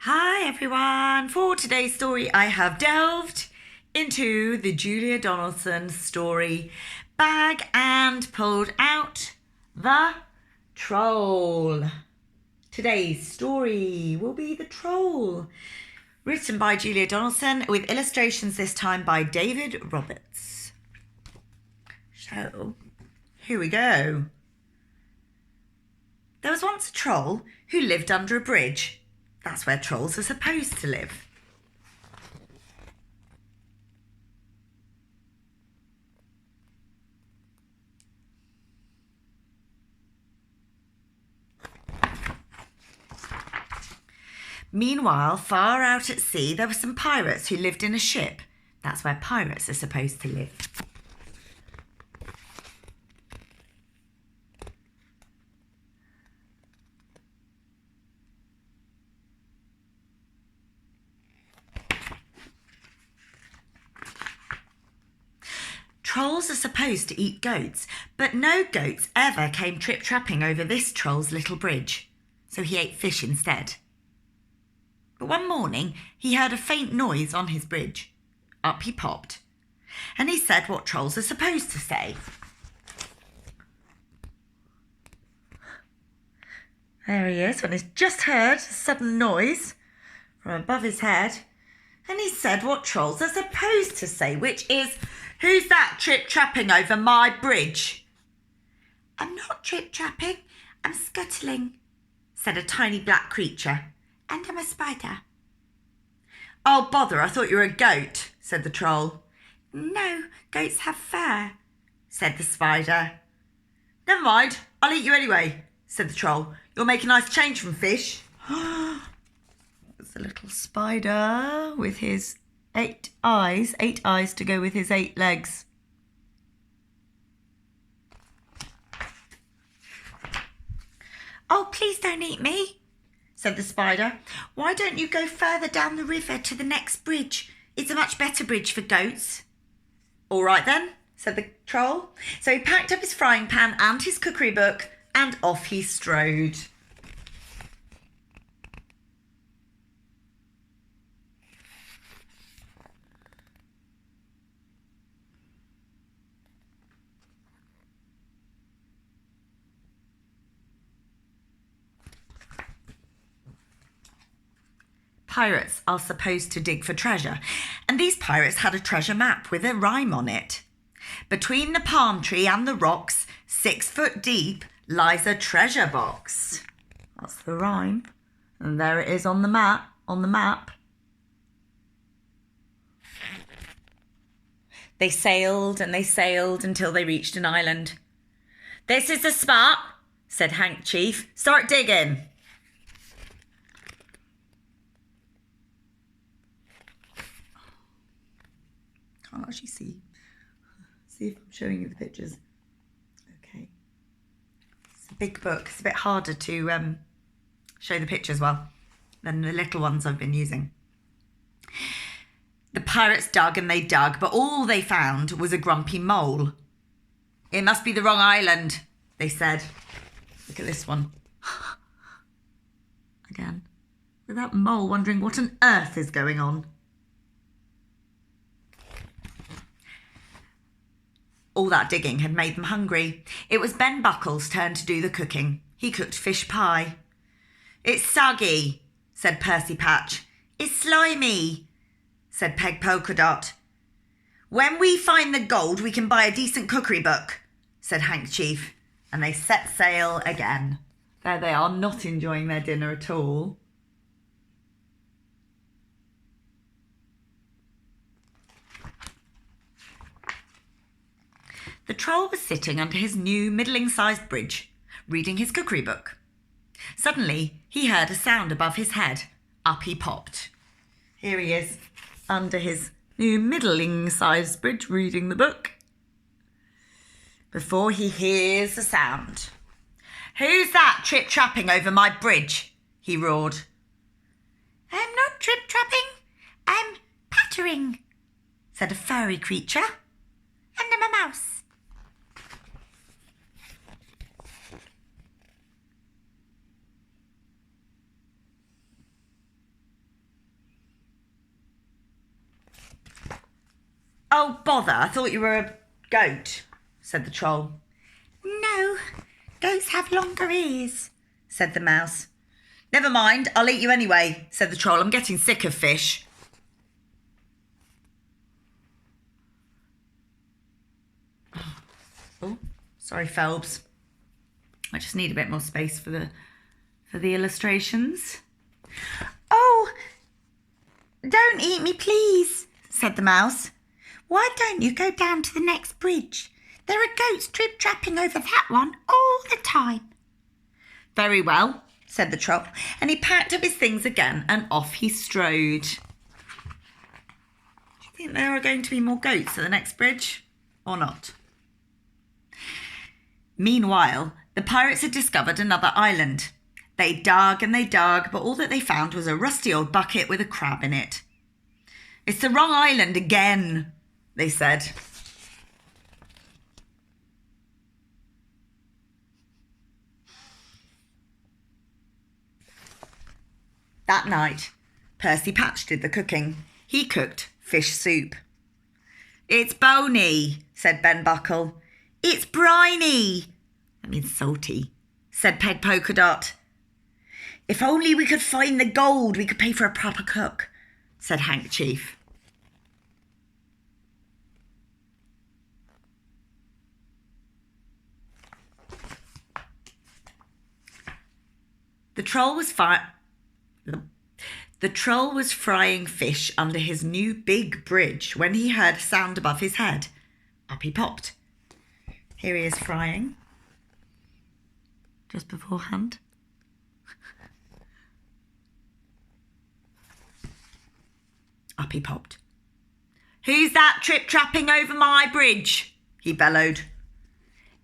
Hi everyone! For today's story, I have delved into the Julia Donaldson story bag and pulled out the Troll. Today's story will be The Troll, written by Julia Donaldson with illustrations this time by David Roberts. So, here we go. There was once a troll who lived under a bridge. That's where trolls are supposed to live. Meanwhile, far out at sea, there were some pirates who lived in a ship. That's where pirates are supposed to live. Trolls are supposed to eat goats, but no goats ever came trip-trapping over this troll's little bridge, so he ate fish instead. But one morning he heard a faint noise on his bridge. Up he popped, and he said what trolls are supposed to say. There he is, when he's just heard a sudden noise from above his head, and he said what trolls are supposed to say, which is, "Who's that trip-trapping over my bridge?" "I'm not trip-trapping, I'm scuttling," said a tiny black creature, "and I'm a spider." "Oh, bother, I thought you were a goat," said the troll. "No, goats have fur," said the spider. "Never mind, I'll eat you anyway," said the troll. "You'll make a nice change from fish." It's a little spider with his 8 eyes to go with his 8 legs. "Oh, please don't eat me," said the spider. "Why don't you go further down the river to the next bridge? It's a much better bridge for goats." "All right then," said the troll. So he packed up his frying pan and his cookery book and off he strode. Pirates are supposed to dig for treasure, and these pirates had a treasure map with a rhyme on it. "Between the palm tree and the rocks, 6 foot deep, lies a treasure box." That's the rhyme, and there it is on the map. They sailed and they sailed until they reached an island. "This is the spot," said Hank Chief. "Start digging." Can't actually see. See if I'm showing you the pictures. Okay. It's a big book. It's a bit harder to show the pictures well than the little ones I've been using. The pirates dug and they dug, but all they found was a grumpy mole. "It must be the wrong island," they said. Look at this one. Again. With that mole wondering what on earth is going on. All that digging had made them hungry. It was Ben Buckle's turn to do the cooking. He cooked fish pie. "It's soggy," said Percy Patch. "It's slimy," said Peg Polka Dot. "When we find the gold, we can buy a decent cookery book," said Hank Chief, and they set sail again. There they are, not enjoying their dinner at all. The troll was sitting under his new middling-sized bridge, reading his cookery book. Suddenly, he heard a sound above his head. Up he popped. Here he is, under his new middling-sized bridge, reading the book. Before he hears the sound. "Who's that trip-trapping over my bridge?" he roared. "I'm not trip-trapping, I'm pattering," said a furry creature. "And I'm a mouse." Oh, bother, I thought you were a goat, said the troll. No, goats have longer ears, said the mouse. Never mind, I'll eat you anyway, said the troll. I'm getting sick of fish. Oh, sorry, Phelps. I just need a bit more space for the illustrations. Oh, don't eat me, please, said the mouse. Why don't you go down to the next bridge? There are goats trip-trapping over that one all the time. Very well, said the troll, and he packed up his things again and off he strode. Do you think there are going to be more goats at the next bridge or not? Meanwhile, the pirates had discovered another island. They dug and they dug, but all that they found was a rusty old bucket with a crab in it. It's the wrong island again, they said. That night, Percy Patch did the cooking. He cooked fish soup. It's bony, said Ben Buckle. It's briny. That means salty, said Peg Polkadot. If only we could find the gold, we could pay for a proper cook, said Handkerchief. The troll was frying fish under his new big bridge when he heard a sound above his head. Up he popped. Here he is frying. Just beforehand. Up he popped. Who's that trip-trapping over my bridge? He bellowed.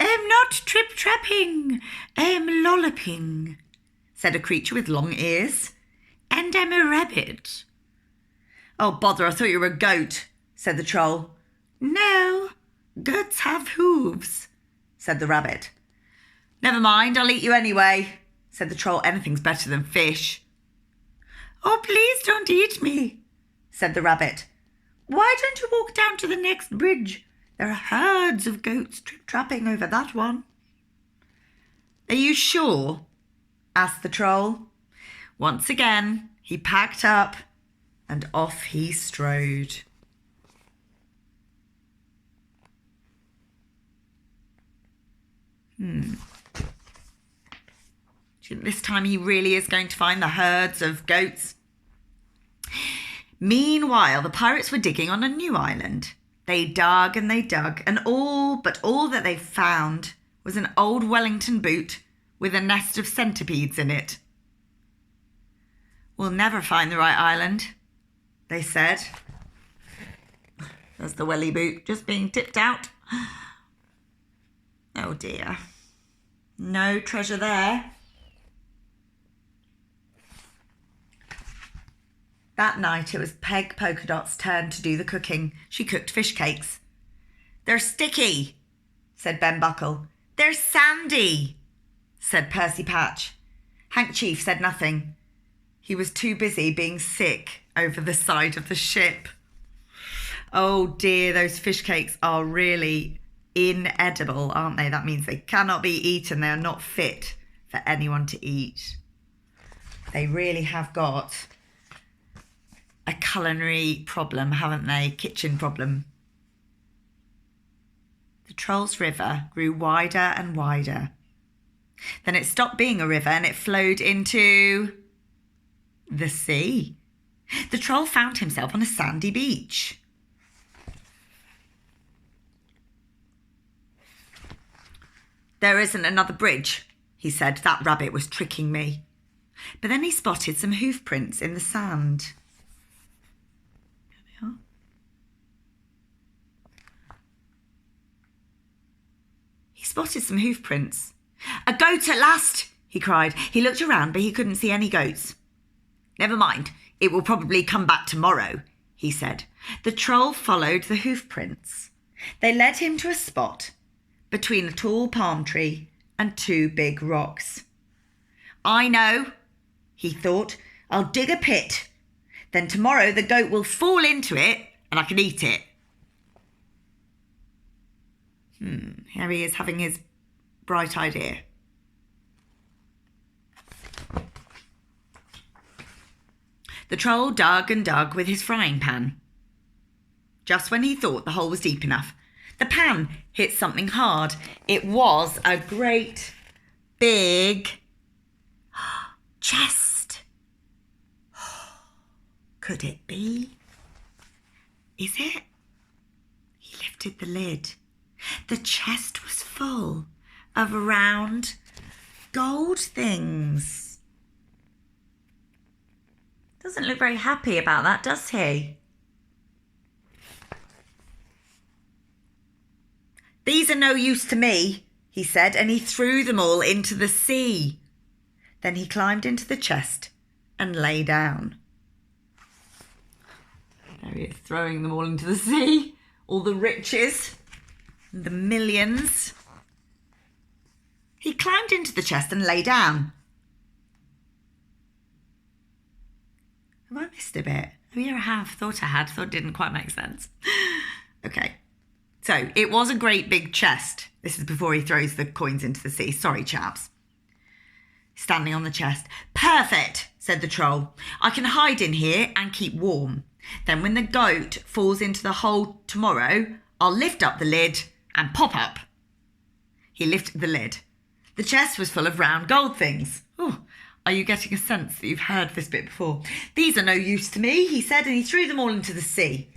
I'm not trip-trapping, I'm lolloping, said a creature with long ears. And I'm a rabbit. Oh, bother, I thought you were a goat, said the troll. No, goats have hooves, said the rabbit. Never mind, I'll eat you anyway, said the troll. Anything's better than fish. Oh, please don't eat me, said the rabbit. Why don't you walk down to the next bridge? There are herds of goats trip-trapping over that one. Are you sure? Asked the troll. Once again, he packed up and off he strode. This time he really is going to find the herds of goats. Meanwhile, the pirates were digging on a new island. They dug, and all that they found was an old Wellington boot with a nest of centipedes in it. We'll never find the right island, they said. There's the welly boot just being tipped out. Oh dear. No treasure there. That night it was Peg Polkadot's turn to do the cooking. She cooked fish cakes. They're sticky, said Ben Buckle. They're sandy, said Percy Patch. Handkerchief said nothing. He was too busy being sick over the side of the ship. Oh dear, those fish cakes are really inedible, aren't they? That means they cannot be eaten. They are not fit for anyone to eat. They really have got a culinary problem, haven't they? Kitchen problem. The Troll's River grew wider and wider. Then it stopped being a river and it flowed into the sea. The troll found himself on a sandy beach. There isn't another bridge, he said. That rabbit was tricking me. But then he spotted some hoof prints in the sand. There they are. He spotted some hoof prints. A goat at last, he cried. He looked around, but he couldn't see any goats. Never mind, it will probably come back tomorrow, he said. The troll followed the hoof prints. They led him to a spot between a tall palm tree and two big rocks. I know, he thought. I'll dig a pit. Then tomorrow the goat will fall into it and I can eat it. Here he is having his bright idea. The troll dug and dug with his frying pan. Just when he thought the hole was deep enough, the pan hit something hard. It was a great big chest. Could it be? Is it? He lifted the lid. The chest was full of round gold things. Doesn't look very happy about that, does he? These are no use to me, he said, and he threw them all into the sea. Then he climbed into the chest and lay down. There he is, throwing them all into the sea. All the riches, the millions. He climbed into the chest and lay down. Have I missed a bit? Oh, yeah, I have. Thought I had. Thought it didn't quite make sense. Okay. So it was a great big chest. This is before he throws the coins into the sea. Sorry, chaps. Standing on the chest. Perfect, said the troll. I can hide in here and keep warm. Then when the goat falls into the hole tomorrow, I'll lift up the lid and pop up. He lifted the lid. The chest was full of round gold things. Oh, are you getting a sense that you've heard this bit before? These are no use to me, he said, and he threw them all into the sea.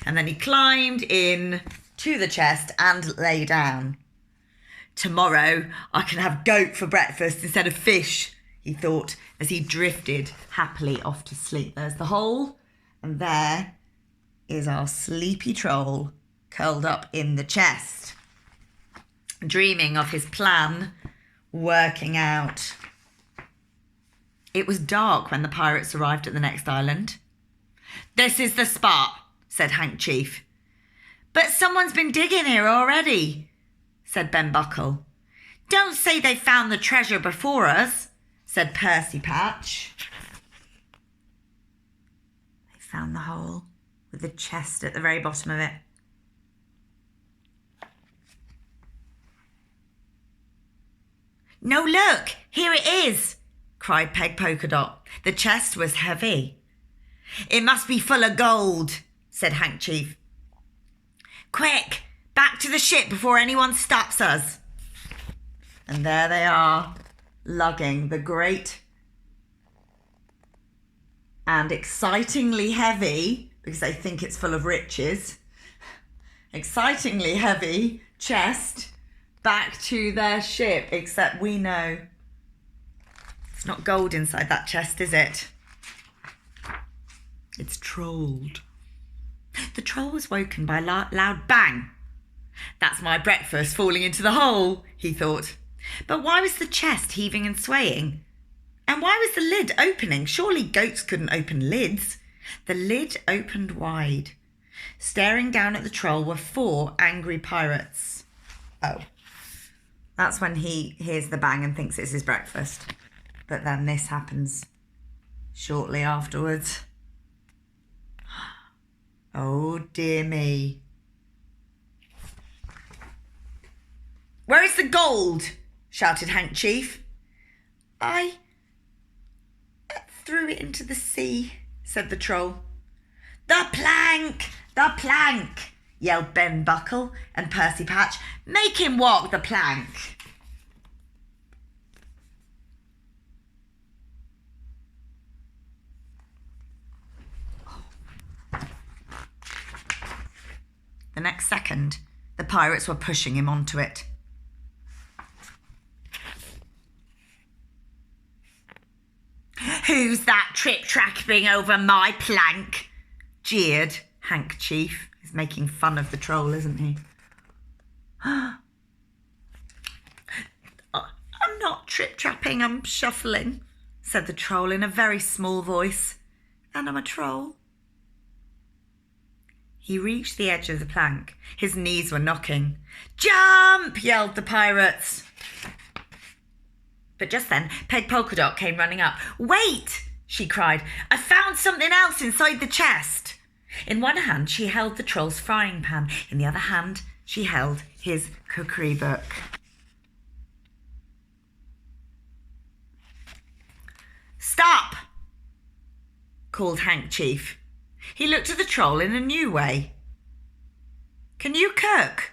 And then he climbed in to the chest and lay down. Tomorrow I can have goat for breakfast instead of fish, he thought, as he drifted happily off to sleep. There's the hole, and there is our sleepy troll curled up in the chest, dreaming of his plan working out. It was dark when the pirates arrived at the next island. This is the spot, said Hank Chief. But someone's been digging here already, said Ben Buckle. Don't say they found the treasure before us, said Percy Patch. They found the hole with the chest at the very bottom of it. No, look, here it is, cried Peg Polkadot. The chest was heavy. It must be full of gold, said Hank Chief. Quick, back to the ship before anyone stops us. And there they are, lugging the great and excitingly heavy, because they think it's full of riches, excitingly heavy chest back to their ship, except we know it's not gold inside that chest, is it? It's trolled. The troll was woken by a loud bang. That's my breakfast falling into the hole, he thought. But why was the chest heaving and swaying? And why was the lid opening? Surely goats couldn't open lids. The lid opened wide. Staring down at the troll were 4 angry pirates. Oh, that's when he hears the bang and thinks it's his breakfast. But then this happens shortly afterwards. Oh, dear me. Where is the gold? Shouted Hank Chief. I threw it into the sea, said the troll. The plank! The plank! Yelled Ben Buckle and Percy Patch. Make him walk the plank. The next second, the pirates were pushing him onto it. Who's that trip-trapping over my plank? Jeered Hank Chief. He's making fun of the troll, isn't he? I'm not trip-trapping, I'm shuffling, said the troll in a very small voice. And I'm a troll. He reached the edge of the plank. His knees were knocking. Jump! Yelled the pirates. But just then, Peg Polkadot came running up. Wait! She cried. I found something else inside the chest. In one hand, she held the troll's frying pan. In the other hand, She held his cookery book. "Stop!" called Hank Chief. He looked at the troll in a new way. "Can you cook?"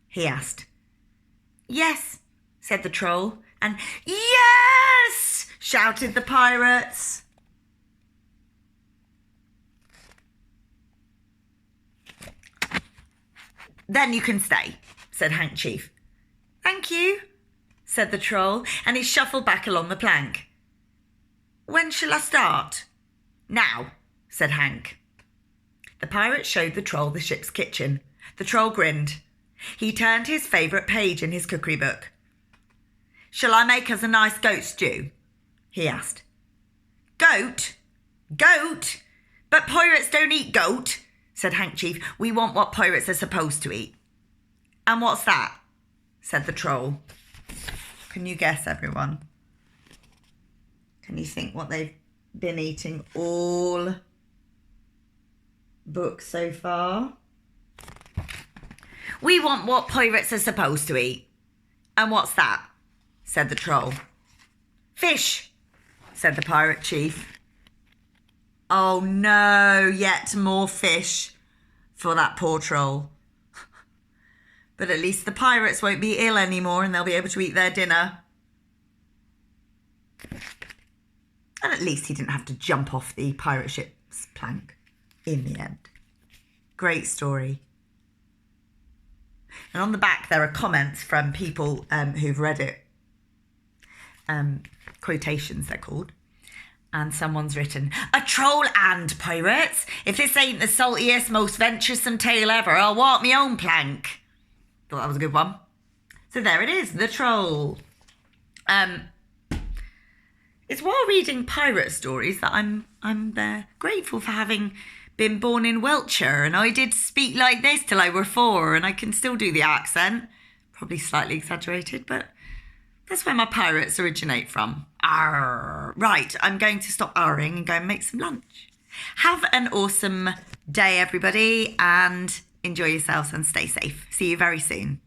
he asked. "Yes," said the troll, and "Yes!" shouted the pirates. "Then you can stay," said Hank Chief. "Thank you," said the troll, and he shuffled back along the plank. "When shall I start?" "Now," said Hank. The pirate showed the troll the ship's kitchen. The troll grinned. He turned to his favourite page in his cookery book. "Shall I make us a nice goat stew?" he asked. "Goat? Goat? But pirates don't eat goat," said Hank Chief. "We want what pirates are supposed to eat." "And what's that?" said the troll. Can you guess, everyone? Can you think what they've been eating all book so far? "We want what pirates are supposed to eat." "And what's that?" said the troll. "Fish," said the pirate chief. Oh no, yet more fish for that poor troll. But at least the pirates won't be ill anymore and they'll be able to eat their dinner. And at least he didn't have to jump off the pirate ship's plank in the end. Great story. And on the back there are comments from people who've read it. Quotations they're called. And someone's written, "A troll and pirates. If this ain't the saltiest, most venturesome tale ever, I'll walk me own plank." Thought that was a good one. So there it is, the troll. It's while reading pirate stories that I'm grateful for having been born in Wiltshire, and I did speak like this till I were 4, and I can still do the accent. Probably slightly exaggerated, but that's where my pirates originate from. Arr. Right, I'm going to stop arring and go and make some lunch. Have an awesome day, everybody, and enjoy yourselves and stay safe. See you very soon.